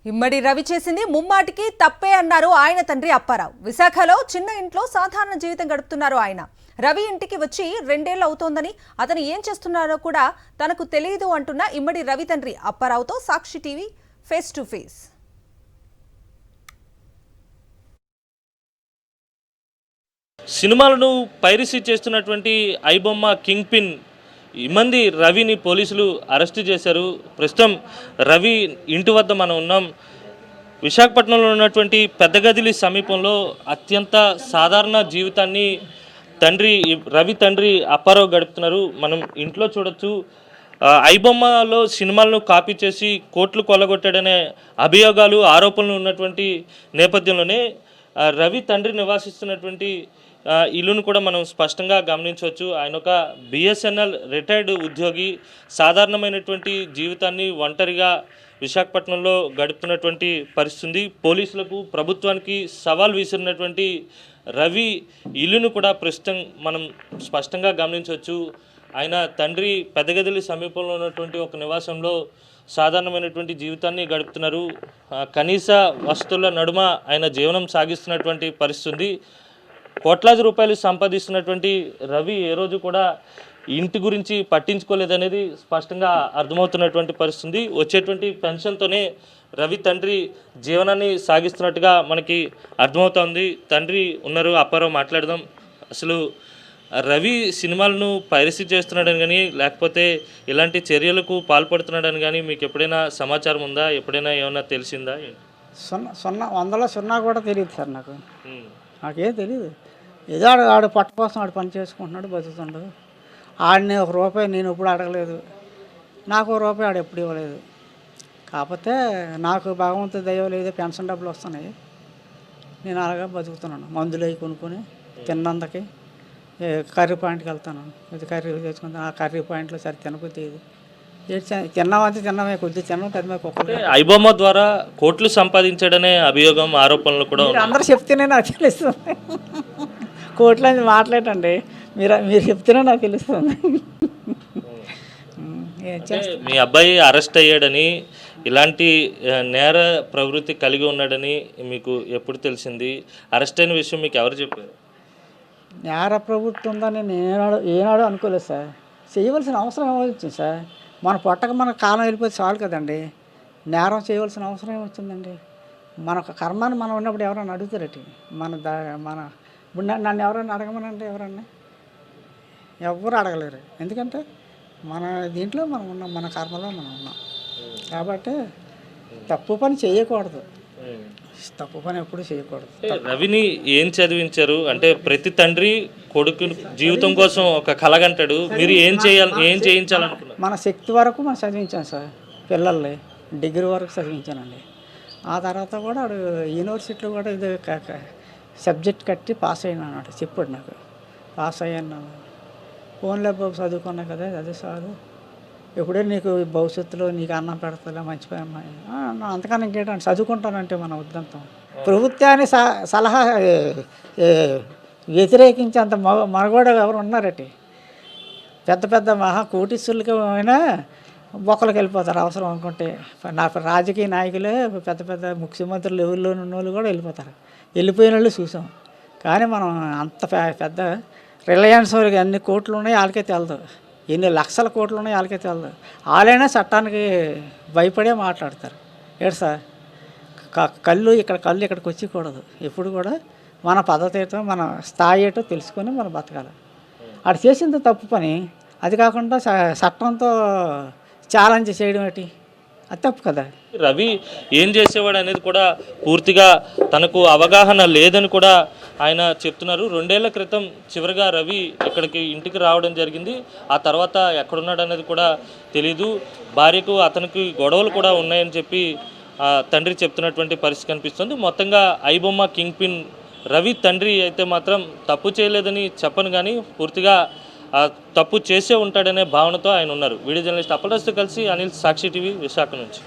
ఇమ్మడి రవి చేసింది ముమ్మాటికి తప్పే అన్నారు ఆయన తండ్రి అప్పారావు. విశాఖలో చిన్న ఇంట్లో సాధారణ జీవితం గడుపుతున్నారు ఆయన. రవి ఇంటికి వచ్చి 2 ఏళ్లు అవుతోందని, అతను ఏం చేస్తున్నారో కూడా తనకు తెలియదు అంటున్న ఇమ్మడి రవి తండ్రి అప్పారావుతో సాక్షి టీవీ ఫేస్ టు ఫేస్. సినిమాలను పైరసీ చేస్తున్నటువంటి ఐబొమ్మ కింగ్ పిన్ ఇమ్మంది రవిని పోలీసులు అరెస్టు చేశారు. ప్రస్తుతం రవి ఇంటి వద్ద మనం ఉన్నాం. విశాఖపట్నంలో ఉన్నటువంటి పెద్దగదిలి సమీపంలో అత్యంత సాధారణ జీవితాన్ని రవి తండ్రి అప్పారావు గడుపుతున్నారు. మనం ఇంట్లో చూడొచ్చు. ఐబొమ్మలో సినిమాలను కాపీ చేసి కోట్లు కొల్లగొట్టాడనే అభియోగాలు ఆరోపణలు ఉన్నటువంటి నేపథ్యంలోనే రవి తండ్రి నివాసిస్తున్నటువంటి ఇల్లును కూడా మనం స్పష్టంగా గమనించవచ్చు. ఆయన ఒక బిఎస్ఎన్ఎల్ రిటైర్డ్ ఉద్యోగి. సాధారణమైనటువంటి జీవితాన్ని ఒంటరిగా విశాఖపట్నంలో గడుపుతున్నటువంటి పరిస్థితి. పోలీసులకు ప్రభుత్వానికి సవాల్ విసిరినటువంటి రవి ఇల్లును కూడా ప్రస్తుతం మనం స్పష్టంగా గమనించవచ్చు. ఆయన తండ్రి పెద్దగదిలి సమీపంలో ఉన్నటువంటి ఒక నివాసంలో సాధారణమైనటువంటి జీవితాన్ని గడుపుతున్నారు. కనీస వస్తువుల నడుమ ఆయన జీవనం సాగిస్తున్నటువంటి పరిస్థితి. కోట్లాది రూపాయలు సంపాదిస్తున్నటువంటి రవి ఏ రోజు కూడా ఇంటి గురించి పట్టించుకోలేదనేది స్పష్టంగా అర్థమవుతున్నటువంటి పరిస్థితి. వచ్చేటువంటి పెన్షన్తోనే రవి తండ్రి జీవనాన్ని సాగిస్తున్నట్టుగా మనకి అర్థమవుతోంది. తండ్రి ఉన్నారు, అప్పారావు, మాట్లాడదాం. అసలు రవి సినిమాలను పైరసీ చేస్తున్నాడని కానీ, లేకపోతే ఇలాంటి చర్యలకు పాల్పడుతున్నాడని కానీ మీకు ఎప్పుడైనా సమాచారం ఉందా? ఎప్పుడైనా ఏమైనా తెలిసిందా? వందలో సున్నా కూడా తెలియదు సార్. నాకేం తెలియదు. ఏదో ఆడు పట్ట కోసం ఆడు పని చేసుకుంటున్నాడు, బతుకుతున్నాడు. ఆడిని ₹1 నేను ఎప్పుడు అడగలేదు, నాకు ₹1 ఆడు ఎప్పుడు ఇవ్వలేదు. కాకపోతే నాకు భగవంతుడి దయ లేదో పెన్షన్ డబ్బులు వస్తున్నాయి. నేను అలాగా బతుకుతున్నాను. మందులు అవి కొనుక్కొని తిన్నందుకి కర్రీ పాయింట్కి వెళ్తాను. ఇది కర్రీ తెచ్చుకుంటాను. ఆ కర్రీ పాయింట్లో సరే తినకపోతే తిన్నామంటే తిన్నామే, కొద్దిగా తిన్నాం తదిమే కుక్కలు. ఐబొమ్మ ద్వారా కోట్లు సంపాదించాడనే అభియోగం, ఆరోపణలు కూడా అందరూ చెప్తేనే నాకు తెలుస్తుంది. కోట్లు అని మాట్లాడండి, మీరు చెప్తేనే నాకు తెలుస్తుంది. మీ అబ్బాయి అరెస్ట్ అయ్యాడని, ఇలాంటి నేర ప్రవృత్తి కలిగి ఉన్నాడని మీకు ఎప్పుడు తెలిసింది? అరెస్ట్ అయిన విషయం మీకు ఎవరు చెప్పారు? నేర ప్రవృత్తి ఉందని నేను ఏనాడు అనుకోలేదు సార్. చేయవలసిన అవసరం ఏమొచ్చింది సార్? మన పొట్టక మన కాలం వెళ్ళిపోతే చాలు కదండి. నేరం చేయవలసిన అవసరం ఏమొచ్చిందండి? మన కర్మాన్ని మనం ఉన్నప్పుడు ఎవరైనా అడుగుతారటి? మన ఇప్పుడు నన్ను ఎవరైనా అడగమనంటే ఎవరన్నా ఎవరు అడగలేరు. ఎందుకంటే మన దీంట్లో మనం ఉన్నాం, మన కర్మలో మనం ఉన్నాం. కాబట్టి తప్పు పని చేయకూడదు. తప్పు పని ఎప్పుడు చేయకూడదు. రవిని ఏం చదివించారు అంటే, ప్రతి తండ్రి కొడుకు జీవితం కోసం ఒక కలగంటాడు. మీరు ఏం చేయించాలనుకున్నారు? మన శక్తి వరకు మనం చదివించాం సార్. పిల్లల్ని డిగ్రీ వరకు చదివించానండి. ఆ తర్వాత కూడా వాడు యూనివర్సిటీలో కూడా ఇది సబ్జెక్ట్ కట్టి పాస్ అయినా అన్నమాట. చెప్పాడు నాకు, పాస్ అయ్యాను. ఫోన్లో బాబు చదువుకున్నా కదా, అదే సార్ ఎప్పుడే నీకు భవిష్యత్తులో నీకు అన్నం పెడతా మంచి అమ్మాయి అంతకన్నా ఇంకేంటంటే చదువుకుంటానంటే మన ఉద్దంతం. ప్రభుత్వాన్ని సలహా వ్యతిరేకించేంత మగవాడు ఎవరు ఉన్నారటి? పెద్ద పెద్ద కోటీశ్వరులకి అయినా బొక్కలకు వెళ్ళిపోతారు అవసరం అనుకుంటే. నా రాజకీయ నాయకులే పెద్ద పెద్ద ముఖ్యమంత్రులు లెవెల్లో ఉన్న వాళ్ళు కూడా వెళ్ళిపోతారు. వెళ్ళిపోయిన వాళ్ళు చూసాం. కానీ మనం అంత పెద్ద రిలయన్స్ వాళ్ళకి అన్ని కోట్లు ఉన్నాయి, వాళ్ళకే తెలదు. ఎన్ని లక్షల కోట్లు ఉన్నాయి, వాళ్ళకే తెలదు. వాళ్ళైనా చట్టానికి భయపడే మాట్లాడతారు. ఏడు సార్, కళ్ళు ఇక్కడికి వచ్చకూడదు. ఎప్పుడు కూడా మన పద్ధతి ఏంటో, మన స్థాయి ఏంటో తెలుసుకొని మనం బతకాలి. అది చేసింది తప్పు పని. అది కాకుండా చట్టంతో ఛాలెంజ్ చేయడం ఏంటి? అది తప్పు కదా. రవి ఏం చేసేవాడు అనేది కూడా పూర్తిగా తనకు అవగాహన లేదని కూడా ఆయన చెప్తున్నారు. 2 ఏళ్ల క్రితం చివరిగా రవి ఇక్కడికి ఇంటికి రావడం జరిగింది. ఆ తర్వాత ఎక్కడున్నాడు అనేది కూడా తెలీదు. భార్యకు అతనికి గొడవలు కూడా ఉన్నాయని చెప్పి తండ్రి చెప్తున్నటువంటి పరిస్థితి కనిపిస్తుంది. మొత్తంగా ఐబొమ్మ కింగ్ పిన్ రవి తండ్రి అయితే మాత్రం తప్పు చేయలేదని చెప్పను, కానీ పూర్తిగా తప్పు చేసే ఉంటాడనే భావనతో ఆయన ఉన్నారు. వీడియో జర్నలిస్ట్ అప్పలరాజుతో కలిసి అనిల్, సాక్షి టీవీ, విశాఖ నుంచి.